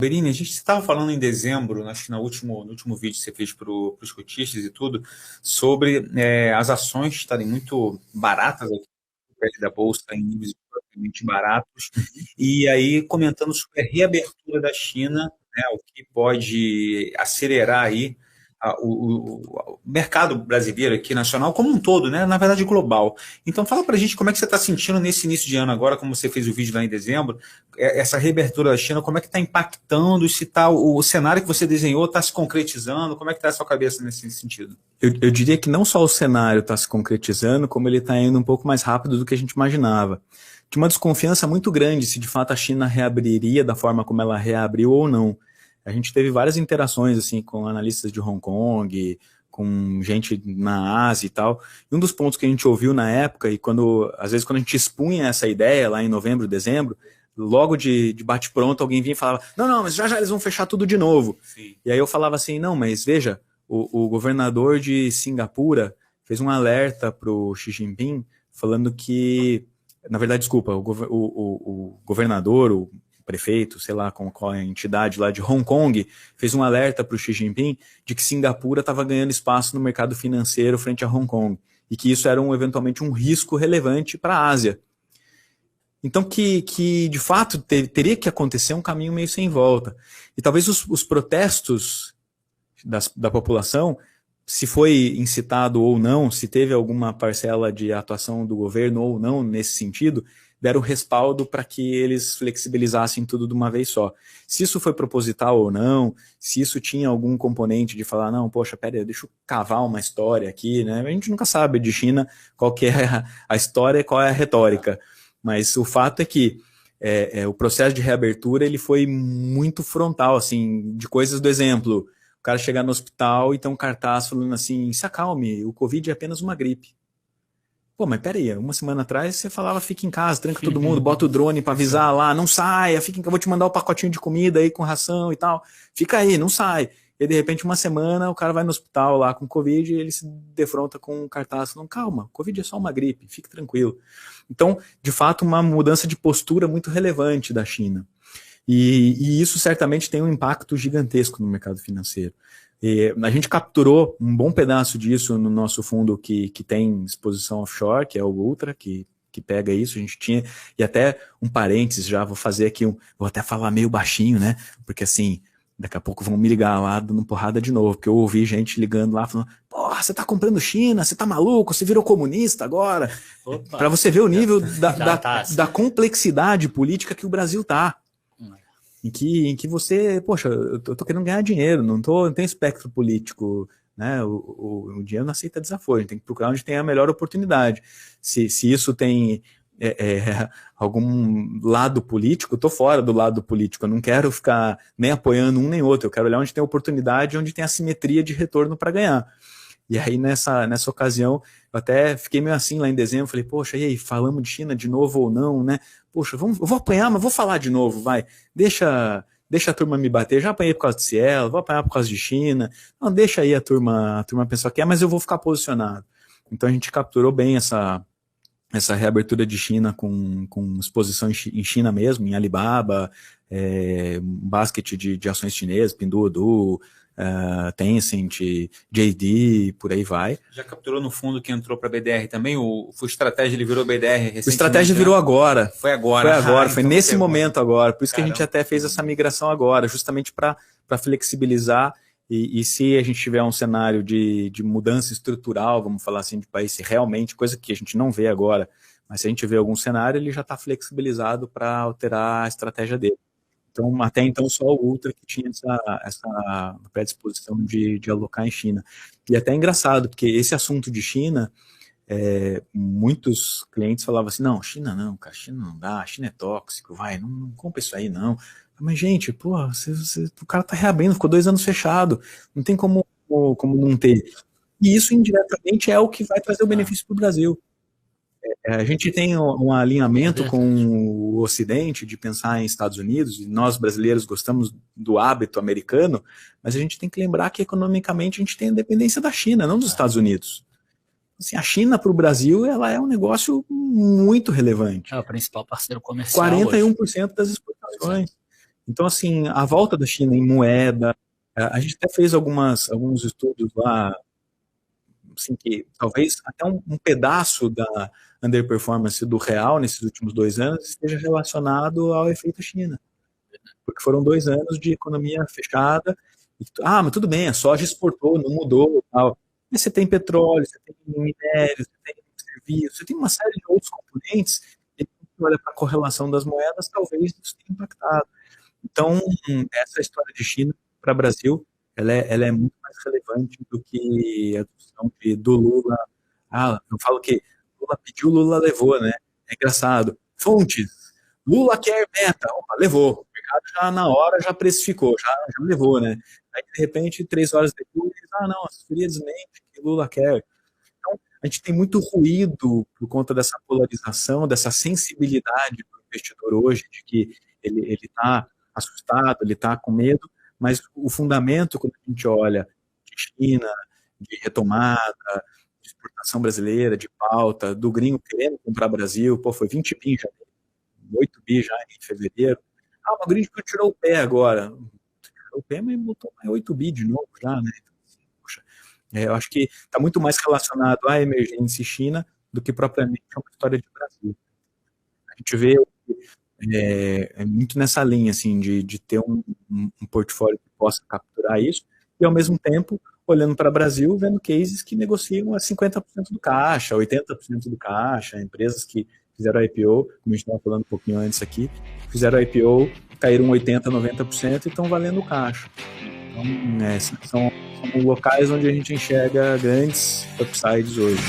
Berini, a gente estava falando em dezembro, acho que no último vídeo que você fez para os cotistas e tudo, sobre as ações estarem muito baratas aqui no prédio da Bolsa, em níveis extremamente baratos, e aí comentando sobre a reabertura da China, né, o que pode acelerar aí o mercado brasileiro aqui, nacional, como um todo, né, na verdade global. Então fala para a gente como é que você está sentindo nesse início de ano agora, como você fez o vídeo lá em dezembro, essa reabertura da China, como é que está impactando, se tá, o cenário que você desenhou está se concretizando, como é que está a sua cabeça nesse sentido? Eu diria que não só o cenário está se concretizando, como ele está indo um pouco mais rápido do que a gente imaginava. Tinha uma desconfiança muito grande se de fato a China reabriria da forma como ela reabriu ou não. A gente teve várias interações assim com analistas de Hong Kong, com gente na Ásia e tal. E um dos pontos que a gente ouviu na época, e às vezes quando a gente expunha essa ideia lá em novembro, dezembro, logo de bate-pronto alguém vinha e falava, não, mas já eles vão fechar tudo de novo. Sim. E aí eu falava assim, não, mas veja, o governador de Singapura fez um alerta para o Xi Jinping falando que, na verdade, desculpa, o governador, o prefeito, sei lá qual é a entidade lá de Hong Kong, fez um alerta para o Xi Jinping de que Singapura estava ganhando espaço no mercado financeiro frente a Hong Kong e que isso era eventualmente um risco relevante para a Ásia. Então, que de fato teria que acontecer um caminho meio sem volta. E talvez os protestos da população, se foi incitado ou não, se teve alguma parcela de atuação do governo ou não nesse sentido, deram respaldo para que eles flexibilizassem tudo de uma vez só. Se isso foi proposital ou não, se isso tinha algum componente de falar, não, poxa, pera, deixa eu cavar uma história aqui, né? A gente nunca sabe de China qual que é a história e qual é a retórica. Mas o fato é que o processo de reabertura ele foi muito frontal, assim, de coisas do exemplo. O cara chegar no hospital e tem um cartaz falando assim, se acalme, o Covid é apenas uma gripe. Pô, mas peraí, uma semana atrás você falava fica em casa, tranca todo mundo, bota o drone para avisar lá, não saia, fica em casa, vou te mandar o pacotinho de comida aí com ração e tal. Fica aí, não sai. E de repente, uma semana, o cara vai no hospital lá com Covid e ele se defronta com um cartaz falando, calma, Covid é só uma gripe, fique tranquilo. Então, de fato, uma mudança de postura muito relevante da China. E isso certamente tem um impacto gigantesco no mercado financeiro. E a gente capturou um bom pedaço disso no nosso fundo que tem exposição offshore, que é o Ultra, que pega isso. A gente tinha, e até um parênteses já, vou fazer aqui, vou até falar meio baixinho, né? Porque assim, daqui a pouco vão me ligar lá dando porrada de novo, porque eu ouvi gente ligando lá falando, porra, você tá comprando China, você tá maluco, você virou comunista agora. Para você ver o nível da complexidade política que o Brasil tá. Em que você, poxa, eu tô querendo ganhar dinheiro, não tenho espectro político, né? O dinheiro não aceita desaforo, a gente tem que procurar onde tem a melhor oportunidade. Se isso tem algum lado político, eu tô fora do lado político, eu não quero ficar nem apoiando um nem outro, eu quero olhar onde tem oportunidade, onde tem assimetria de retorno para ganhar. E aí, nessa ocasião, eu até fiquei meio assim lá em dezembro, falei, poxa, e aí, falamos de China de novo ou não, né? Poxa, eu vou apanhar, mas vou falar de novo, vai. Deixa a turma me bater, já apanhei por causa de Cielo, vou apanhar por causa de China. Não, deixa aí a turma pensar que é, mas eu vou ficar posicionado. Então a gente capturou bem essa reabertura de China com exposição em China mesmo, em Alibaba, um basket de ações chinesas, Pinduoduo, Tencent, JD, por aí vai. Já capturou no fundo que entrou para a BDR também? O Estratégia ele virou BDR recentemente? O Estratégia virou agora. Foi agora. Foi então nesse momento agora. Por isso que a gente até fez essa migração agora, justamente para flexibilizar e se a gente tiver um cenário de mudança estrutural, vamos falar assim, de país, se realmente, coisa que a gente não vê agora, mas se a gente vê algum cenário, ele já está flexibilizado para alterar a estratégia dele. Então, até então, só o Ultra que tinha essa predisposição de alocar em China. E até é engraçado, porque esse assunto de China, muitos clientes falavam assim, não, China não, cara, China não dá, China é tóxico, vai, não compra isso aí não. Mas, gente, pô, o cara tá reabrindo, ficou 2 anos fechado, não tem como não ter. E isso, indiretamente, é o que vai trazer o benefício para o Brasil. A gente tem um alinhamento com o Ocidente de pensar em Estados Unidos, e nós brasileiros gostamos do hábito americano, mas a gente tem que lembrar que economicamente a gente tem a dependência da China, não dos Estados Unidos. Assim, a China para o Brasil ela é um negócio muito relevante. É o principal parceiro comercial 41% hoje das exportações. Então, assim, a volta da China em moeda, a gente até fez alguns estudos lá, assim, que talvez até um pedaço da underperformance do real nesses últimos 2 anos esteja relacionado ao efeito China. Porque foram 2 anos de economia fechada. Mas tudo bem, a soja exportou, não mudou, tal. Mas você tem petróleo, você tem minério, você tem serviços, você tem uma série de outros componentes, e quando você olha para a correlação das moedas, talvez isso tenha impactado. Então, essa história de China para o Brasil, ela é muito mais relevante do que a discussão do Lula. Eu falo que Lula pediu, Lula levou, né? É engraçado. Fontes, Lula quer meta. Opa, levou. O mercado já na hora já precificou, já levou, né? Aí, de repente, 3 horas depois, não, a assessoria desmente que Lula quer. Então, a gente tem muito ruído por conta dessa polarização, dessa sensibilidade do investidor hoje, de que ele está assustado, ele está com medo, mas o fundamento, quando a gente olha de China, de retomada, de exportação brasileira, de pauta, do gringo querendo comprar Brasil, foi 20 bi já, 8 bi já em fevereiro. O gringo tirou o pé agora. Tirou o pé, mas botou 8 bi de novo já, né? Poxa, eu acho que está muito mais relacionado à emergência China do que propriamente a uma história de Brasil. A gente vê muito nessa linha, assim, de ter um portfólio que possa capturar isso, e ao mesmo tempo, olhando para o Brasil, vendo cases que negociam a 50% do caixa, 80% do caixa, empresas que fizeram IPO, como a gente estava falando um pouquinho antes aqui, fizeram IPO, caíram 80%, 90% e estão valendo o caixa. Então, são locais onde a gente enxerga grandes upsides hoje.